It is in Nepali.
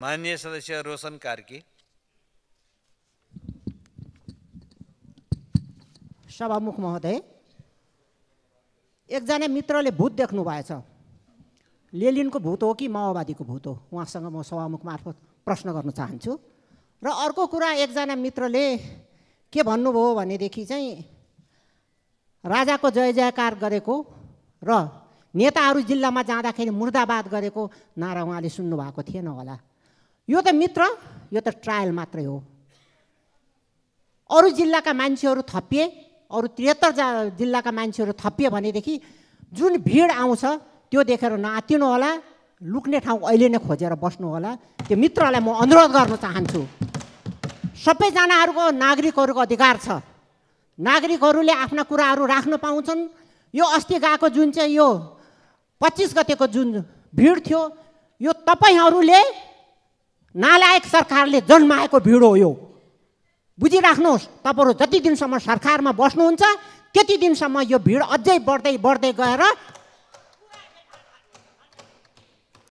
माननीय सदस्य रोशन कार्की। सभामुख महोदय, एकजना मित्रले भूत देख्नु भएछ। लेलिनको भूत हो कि माओवादीको भूत हो? उहाँसँग म सभामुख मार्फत प्रश्न गर्न चाहन्छु। र अर्को कुरा, एकजना मित्रले के भन्नुभयो भनेदेखि चाहिँ राजाको जय जयकार गरेको र नेताहरू जिल्लामा जाँदाखेरि मुर्दाबाद गरेको नारा उहाँले सुन्नुभएको थिएन होला। यो त मित्र, यो त ट्रायल मात्रै हो। अरू जिल्लाका मान्छेहरू थपिए, अरू 73 जिल्लाका मान्छेहरू थपिए भनेदेखि जुन भिड आउँछ त्यो देखेर नआत्तिनु होला, लुक्ने ठाउँ अहिले नै खोजेर बस्नु होला। त्यो मित्रलाई म अनुरोध गर्न चाहन्छु। सबैजनाहरूको नागरिकहरूको अधिकार छ, नागरिकहरूले आफ्ना कुराहरू राख्न पाउँछन्। यो अस्ति गएको जुन चाहिँ यो 25 गतेको जुन भिड थियो, यो तपाईहरूले नालायक सरकारले जन्माएको भिड हो। यो बुझिराख्नुहोस्। तपाईँहरू जति दिनसम्म सरकारमा बस्नुहुन्छ त्यति दिनसम्म यो भिड अझै बढ्दै बढ्दै गएर